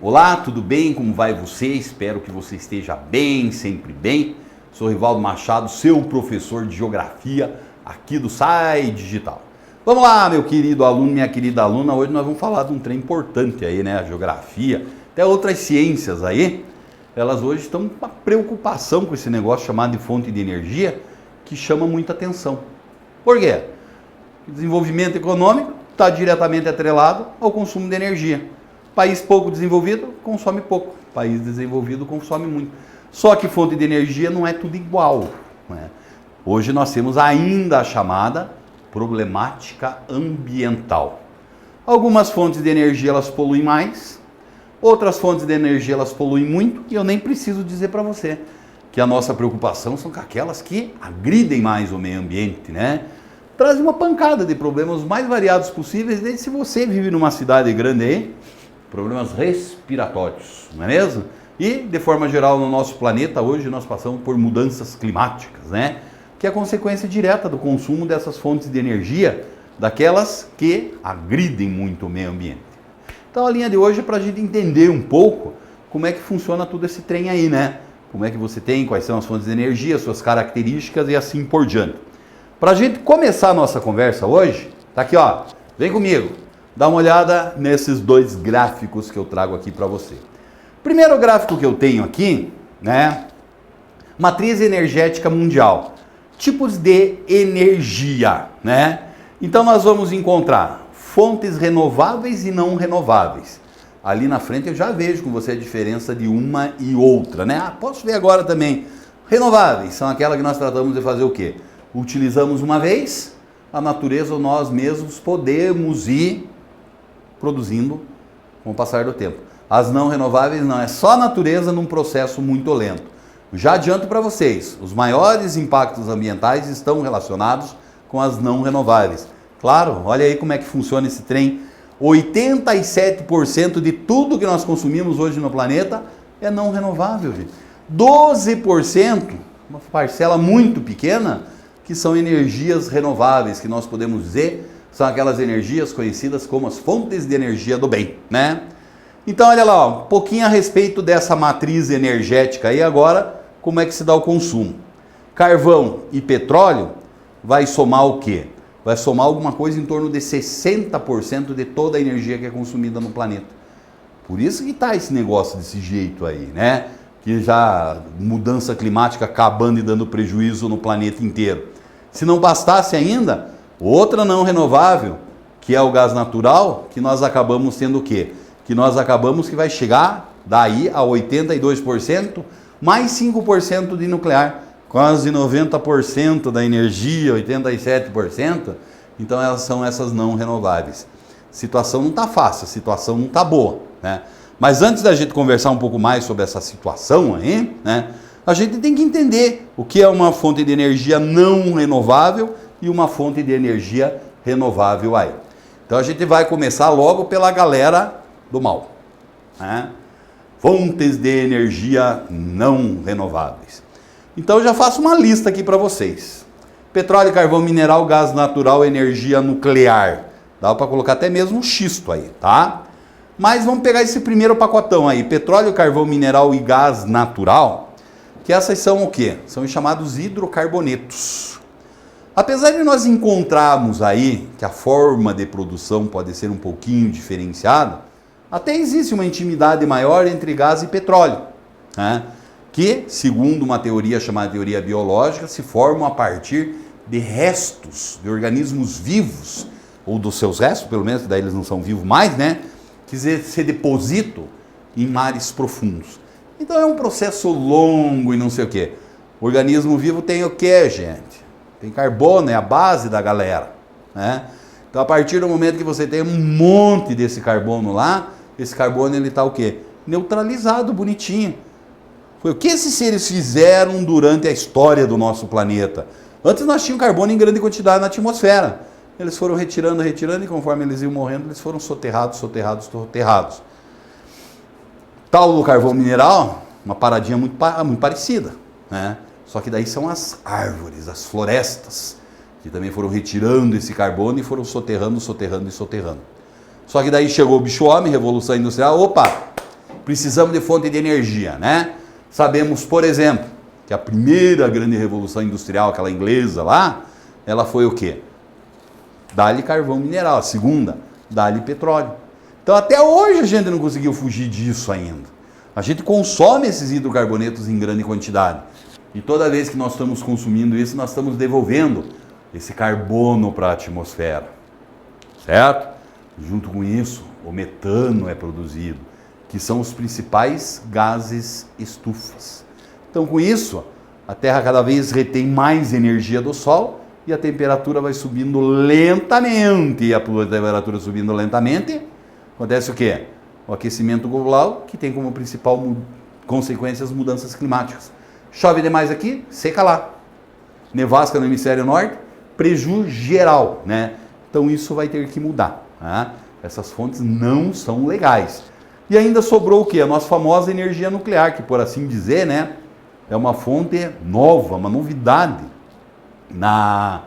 Olá, tudo bem? Como vai você? Espero que você esteja bem, sempre bem. Sou Rivaldo Machado, seu professor de Geografia aqui do SAI Digital. Vamos lá, meu querido aluno, minha querida aluna. Hoje nós vamos falar de um trem importante aí, né? A geografia, até outras ciências aí. Elas hoje estão com uma preocupação com esse negócio chamado de fonte de energia que chama muita atenção. Por quê? O desenvolvimento econômico está diretamente atrelado ao consumo de energia. País pouco desenvolvido consome pouco, país desenvolvido consome muito. Só que fonte de energia não é tudo igual, né? Hoje nós temos ainda a chamada problemática ambiental. Algumas fontes de energia elas poluem mais, outras fontes de energia elas poluem muito, e eu nem preciso dizer para você que a nossa preocupação são com aquelas que agridem mais o meio ambiente, né? Traz uma pancada de problemas mais variados possíveis, desde se você vive numa cidade grande aí, problemas respiratórios, não é mesmo? E, de forma geral, no nosso planeta, hoje nós passamos por mudanças climáticas, né? Que é a consequência direta do consumo dessas fontes de energia, daquelas que agridem muito o meio ambiente. Então, a linha de hoje é para a gente entender um pouco como é que funciona todo esse trem aí, né? Como é que você tem, quais são as fontes de energia, suas características e assim por diante. Para a gente começar a nossa conversa hoje, tá aqui, ó, vem comigo. Dá uma olhada nesses dois gráficos que eu trago aqui para você. Primeiro gráfico que eu tenho aqui, né? Matriz energética mundial. Tipos de energia, né? Então nós vamos encontrar fontes renováveis e não renováveis. Ali na frente eu já vejo com você a diferença de uma e outra, né? Ah, posso ver agora também. Renováveis são aquelas que nós tratamos de fazer o quê? Utilizamos uma vez, a natureza ou nós mesmos podemos ir produzindo com o passar do tempo. As não renováveis não, é só a natureza num processo muito lento. Já adianto para vocês, os maiores impactos ambientais estão relacionados com as não renováveis. Claro, olha aí como é que funciona esse trem. 87% de tudo que nós consumimos hoje no planeta é não renovável, gente. 12%, uma parcela muito pequena, que são energias renováveis, que nós podemos dizer, são aquelas energias conhecidas como as fontes de energia do bem, né? Então, olha lá, um pouquinho a respeito dessa matriz energética aí agora, como é que se dá o consumo. Carvão e petróleo vai somar o quê? Vai somar alguma coisa em torno de 60% de toda a energia que é consumida no planeta. Por isso que está esse negócio desse jeito aí, né? Que já mudança climática acabando e dando prejuízo no planeta inteiro. Se não bastasse ainda, outra não renovável, que é o gás natural, que nós acabamos tendo o quê? Que nós acabamos que vai chegar daí a 82%, mais 5% de nuclear, quase 90% da energia, 87%. Então elas são essas não renováveis. A situação não está fácil, a situação não está boa, né? Mas antes da gente conversar um pouco mais sobre essa situação aí, né? A gente tem que entender o que é uma fonte de energia não renovável e uma fonte de energia renovável aí. Então a gente vai começar logo pela galera do mal, né? Fontes de energia não renováveis. Então eu já faço uma lista aqui para vocês. Petróleo, carvão, mineral, gás natural, energia nuclear. Dá para colocar até mesmo xisto aí, tá? Mas vamos pegar esse primeiro pacotão aí. Petróleo, carvão, mineral e gás natural. Que essas são o quê? São os chamados hidrocarbonetos. Apesar de nós encontrarmos aí que a forma de produção pode ser um pouquinho diferenciada, até existe uma intimidade maior entre gás e petróleo, né? Que, segundo uma teoria chamada teoria biológica, se formam a partir de restos de organismos vivos, ou dos seus restos, pelo menos, daí eles não são vivos mais, né? Que se depositam em mares profundos. Então é um processo longo e não sei o quê. O organismo vivo tem o quê, gente? Tem carbono, é a base da galera, né? Então a partir do momento que você tem um monte desse carbono lá, esse carbono ele está o quê? Neutralizado, bonitinho. Foi o que esses seres fizeram durante a história do nosso planeta. Antes nós tínhamos carbono em grande quantidade na atmosfera. Eles foram retirando, retirando, e conforme eles iam morrendo, eles foram soterrados. Tal do carvão mineral, uma paradinha muito parecida, né? Só que daí são as árvores, as florestas, que também foram retirando esse carbono e foram soterrando. Só que daí chegou o bicho homem, revolução industrial, opa, precisamos de fonte de energia, né? Sabemos, por exemplo, que a primeira grande revolução industrial, aquela inglesa lá, ela foi o quê? Dá-lhe carvão mineral. A segunda, dá-lhe petróleo. Então até hoje a gente não conseguiu fugir disso ainda. A gente consome esses hidrocarbonetos em grande quantidade. E toda vez que nós estamos consumindo isso, nós estamos devolvendo esse carbono para a atmosfera. Certo? Junto com isso, o metano é produzido, que são os principais gases estufas. Então, com isso, a Terra cada vez retém mais energia do Sol e a temperatura vai subindo lentamente. E a temperatura subindo lentamente, acontece o quê? O aquecimento global, que tem como principal consequência as mudanças climáticas. Chove demais aqui, seca lá. Nevasca no hemisfério norte, prejuízo geral, né? Então isso vai ter que mudar. Né? Essas fontes não são legais. E ainda sobrou o quê? A nossa famosa energia nuclear, que por assim dizer, né, é uma fonte nova, uma novidade na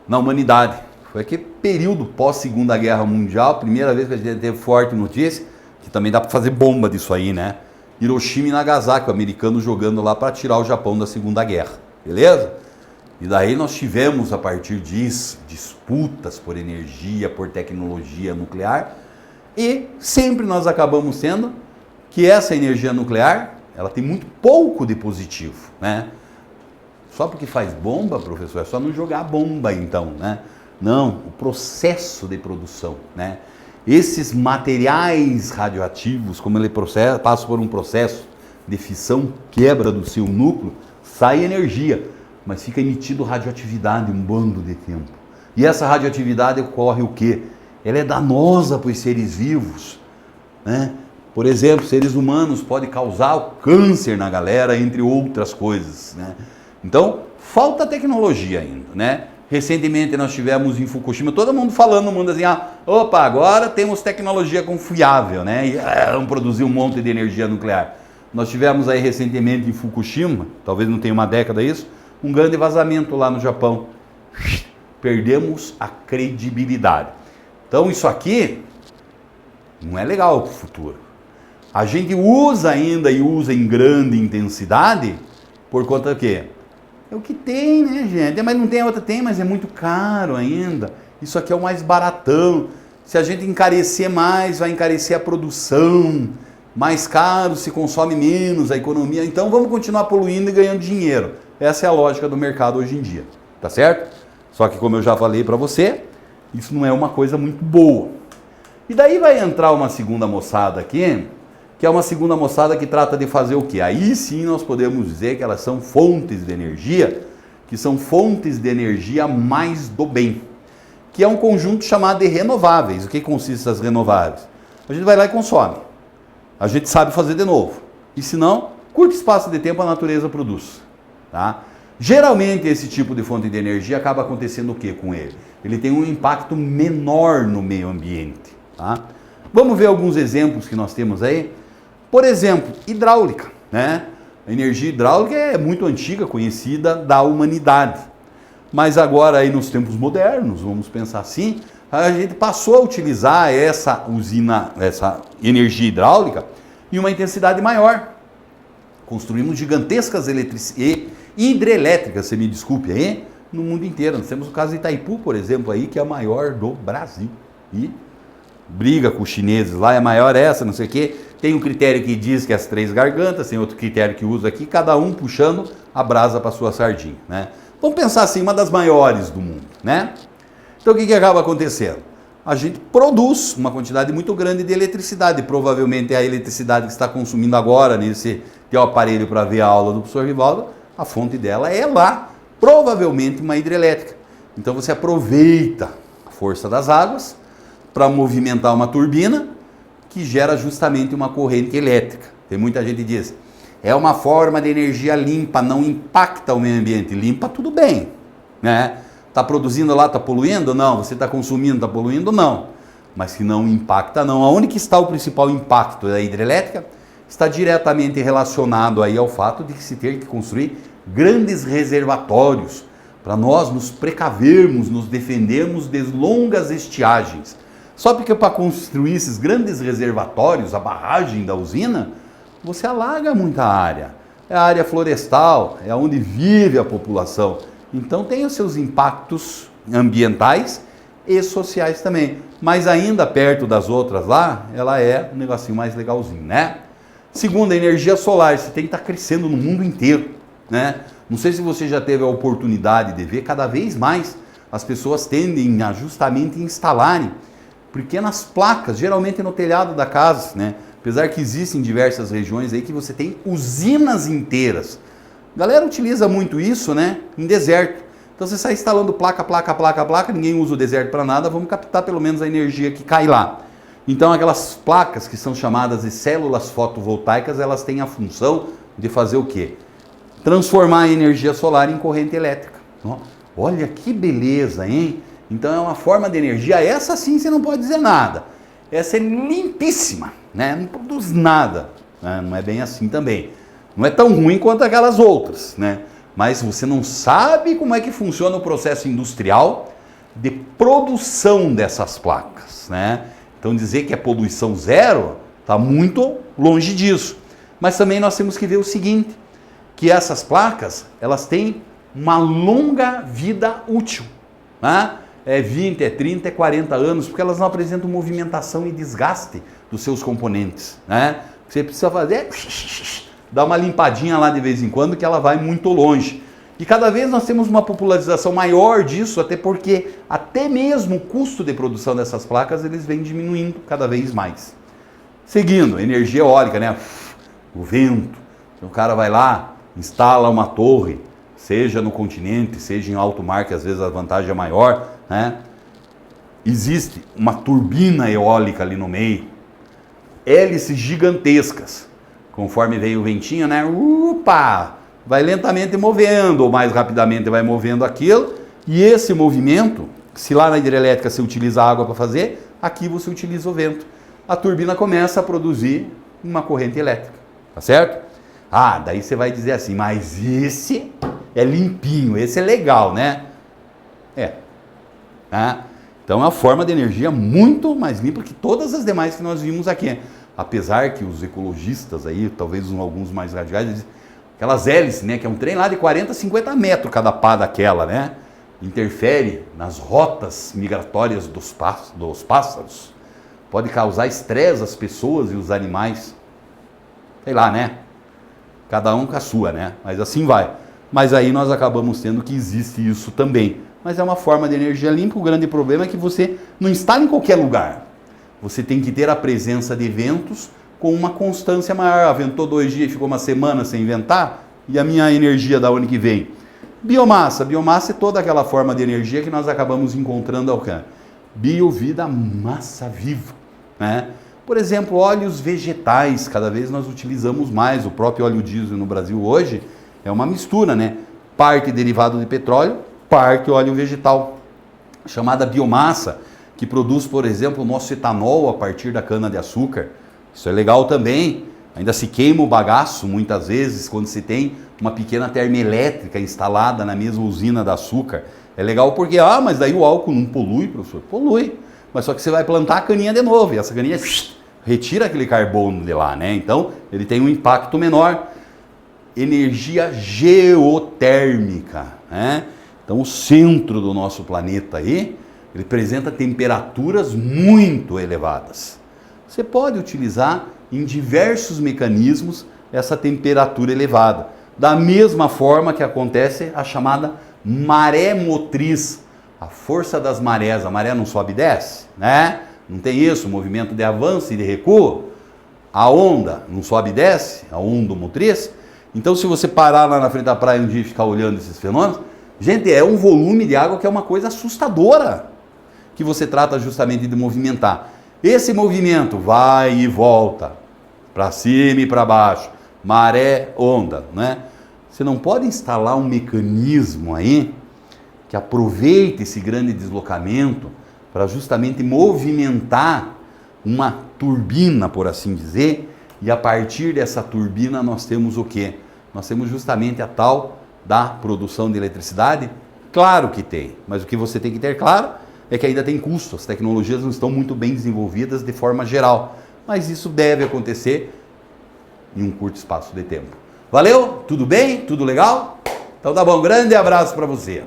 humanidade. Foi aquele período pós-Segunda Guerra Mundial, primeira vez que a gente teve forte notícia, que também dá para fazer bomba disso aí, né? Hiroshima e Nagasaki, o americano jogando lá para tirar o Japão da Segunda Guerra, beleza? E daí nós tivemos, a partir disso, disputas por energia, por tecnologia nuclear, e sempre nós acabamos sendo que essa energia nuclear, ela tem muito pouco de positivo, né? Só porque faz bomba, professor, é só não jogar bomba então, né? Não, o processo de produção, né? Esses materiais radioativos, como ele passa por um processo de fissão, quebra do seu núcleo, sai energia, mas fica emitido radioatividade um bando de tempo. E essa radioatividade ocorre o quê? Ela é danosa para os seres vivos, né? Por exemplo, seres humanos podem causar o câncer na galera, entre outras coisas, né? Então, falta tecnologia ainda, né? Recentemente nós tivemos em Fukushima, todo mundo falando no mundo assim, opa, agora temos tecnologia confiável, né? E vamos produzir um monte de energia nuclear. Nós tivemos aí recentemente em Fukushima, talvez não tenha uma década isso, um grande vazamento lá no Japão. Perdemos a credibilidade. Então isso aqui não é legal para o futuro. A gente usa ainda e usa em grande intensidade por conta do quê? É o que tem, né, gente? Mas não tem outra, tem, mas é muito caro ainda. Isso aqui é o mais baratão. Se a gente encarecer mais, vai encarecer a produção. Mais caro, se consome menos, a economia. Então vamos continuar poluindo e ganhando dinheiro. Essa é a lógica do mercado hoje em dia, tá certo? Só que como eu já falei para você, isso não é uma coisa muito boa. E daí vai entrar uma segunda moçada aqui, que é uma segunda moçada que trata de fazer o quê? Aí sim nós podemos dizer que elas são fontes de energia, que são fontes de energia mais do bem, que é um conjunto chamado de renováveis. O que consiste as renováveis? A gente vai lá e consome. A gente sabe fazer de novo. E se não, curto espaço de tempo a natureza produz. Tá? Geralmente esse tipo de fonte de energia acaba acontecendo o que com ele? Ele tem um impacto menor no meio ambiente. Tá? Vamos ver alguns exemplos que nós temos aí. Por exemplo, hidráulica, né? A energia hidráulica é muito antiga, conhecida da humanidade. Mas agora aí nos tempos modernos, vamos pensar assim, a gente passou a utilizar essa energia hidráulica em uma intensidade maior. Construímos gigantescas hidrelétricas, você me desculpe aí, no mundo inteiro. Nós temos o caso de Itaipu, por exemplo, aí, que é a maior do Brasil. E briga com os chineses lá, é maior essa, não sei o quê. Tem um critério que diz que é as 3 gargantas, tem outro critério que usa aqui, cada um puxando a brasa para sua sardinha, né? Vamos pensar assim, uma das maiores do mundo, né? Então o que acaba acontecendo? A gente produz uma quantidade muito grande de eletricidade, provavelmente é a eletricidade que está consumindo agora nesse teu aparelho para ver a aula do professor Rivaldo, a fonte dela é lá, provavelmente uma hidrelétrica. Então você aproveita a força das águas para movimentar uma turbina que gera justamente uma corrente elétrica. Tem muita gente que diz, é uma forma de energia limpa, não impacta o meio ambiente. Limpa tudo bem, né? Está produzindo lá, está poluindo? Não. Você está consumindo, está poluindo? Não. Mas que não impacta, não. Aonde que está o principal impacto da hidrelétrica? Está diretamente relacionado aí ao fato de que se ter que construir grandes reservatórios para nós nos precavermos, nos defendermos de longas estiagens. Só porque para construir esses grandes reservatórios, a barragem da usina, você alaga muita área. É a área florestal, é onde vive a população. Então tem os seus impactos ambientais e sociais também. Mas ainda perto das outras lá, ela é um negocinho mais legalzinho, né? Segundo, a energia solar, você tem que estar crescendo no mundo inteiro, né? Não sei se você já teve a oportunidade de ver, cada vez mais as pessoas tendem a justamente instalarem pequenas placas, geralmente no telhado da casa, né? Apesar que existem diversas regiões aí que você tem usinas inteiras. A galera utiliza muito isso, né? Em deserto. Então você sai instalando placa, ninguém usa o deserto para nada, vamos captar pelo menos a energia que cai lá. Então aquelas placas que são chamadas de células fotovoltaicas, elas têm a função de fazer o quê? Transformar a energia solar em corrente elétrica. Olha que beleza, hein? Então é uma forma de energia, essa sim você não pode dizer nada. Essa é limpíssima, né? Não produz nada, né? Não é bem assim também. Não é tão ruim quanto aquelas outras, né? Mas você não sabe como é que funciona o processo industrial de produção dessas placas, né? Então dizer que é poluição zero está muito longe disso. Mas também nós temos que ver o seguinte, que essas placas, elas têm uma longa vida útil, né? É 20, é 30, é 40 anos, porque elas não apresentam movimentação e desgaste dos seus componentes, né? Você precisa fazer, dar uma limpadinha lá de vez em quando, que ela vai muito longe. E cada vez nós temos uma popularização maior disso, até porque até mesmo o custo de produção dessas placas, eles vem diminuindo cada vez mais. Seguindo, energia eólica, né? O vento. Então, o cara vai lá, instala uma torre, seja no continente, seja em alto mar, que às vezes a vantagem é maior, né? Existe uma turbina eólica ali no meio, hélices gigantescas, conforme vem o ventinho, né? Vai lentamente movendo, ou mais rapidamente vai movendo aquilo, e esse movimento, se lá na hidrelétrica você utiliza a água para fazer, aqui você utiliza o vento. A turbina começa a produzir uma corrente elétrica, tá certo? Ah, daí você vai dizer assim, mas esse é limpinho, esse é legal, né? Então é uma forma de energia muito mais limpa que todas as demais que nós vimos aqui. Apesar que os ecologistas aí, talvez alguns mais radicais, dizem, aquelas hélices, né, que é um trem lá de 40, 50 metros cada pá daquela, né? Interfere nas rotas migratórias dos pássaros. Pode causar estresse às pessoas e os animais. Sei lá, né? Cada um com a sua, né? Mas assim vai. Mas aí nós acabamos tendo que existe isso também. Mas é uma forma de energia limpa. O grande problema é que você não instala em qualquer lugar. Você tem que ter a presença de ventos com uma constância maior. Ventou 2 dias e ficou uma semana sem ventar, e a minha energia da onde que vem? Biomassa. Biomassa é toda aquela forma de energia que nós acabamos encontrando ao campo. Biovida, massa viva, né? Por exemplo, óleos vegetais, cada vez nós utilizamos mais. O próprio óleo diesel no Brasil hoje é uma mistura, né? Parte derivado de petróleo, parte óleo vegetal, chamada biomassa, que produz, por exemplo, o nosso etanol a partir da cana-de-açúcar. Isso é legal também. Ainda se queima o bagaço, muitas vezes, quando se tem uma pequena termoelétrica instalada na mesma usina de açúcar. É legal porque, mas daí o álcool não polui, professor? Polui. Mas só que você vai plantar a caninha de novo, e essa caninha retira aquele carbono de lá, né? Então, ele tem um impacto menor. Energia geotérmica, né? Então, o centro do nosso planeta aí, ele apresenta temperaturas muito elevadas. Você pode utilizar em diversos mecanismos essa temperatura elevada. Da mesma forma que acontece a chamada maré motriz, a força das marés. A maré não sobe e desce, né? Não tem isso, movimento de avanço e de recuo. A onda não sobe e desce, a onda motriz. Então, se você parar lá na frente da praia um dia e ficar olhando esses fenômenos, gente, é um volume de água que é uma coisa assustadora, que você trata justamente de movimentar. Esse movimento vai e volta, para cima e para baixo, maré, onda, né? Você não pode instalar um mecanismo aí que aproveite esse grande deslocamento para justamente movimentar uma turbina, por assim dizer, e a partir dessa turbina nós temos o quê? Nós temos justamente a tal da produção de eletricidade? Claro que tem, mas o que você tem que ter claro é que ainda tem custo, as tecnologias não estão muito bem desenvolvidas de forma geral, mas isso deve acontecer em um curto espaço de tempo. Valeu? Tudo bem? Tudo legal? Então tá bom, grande abraço para você.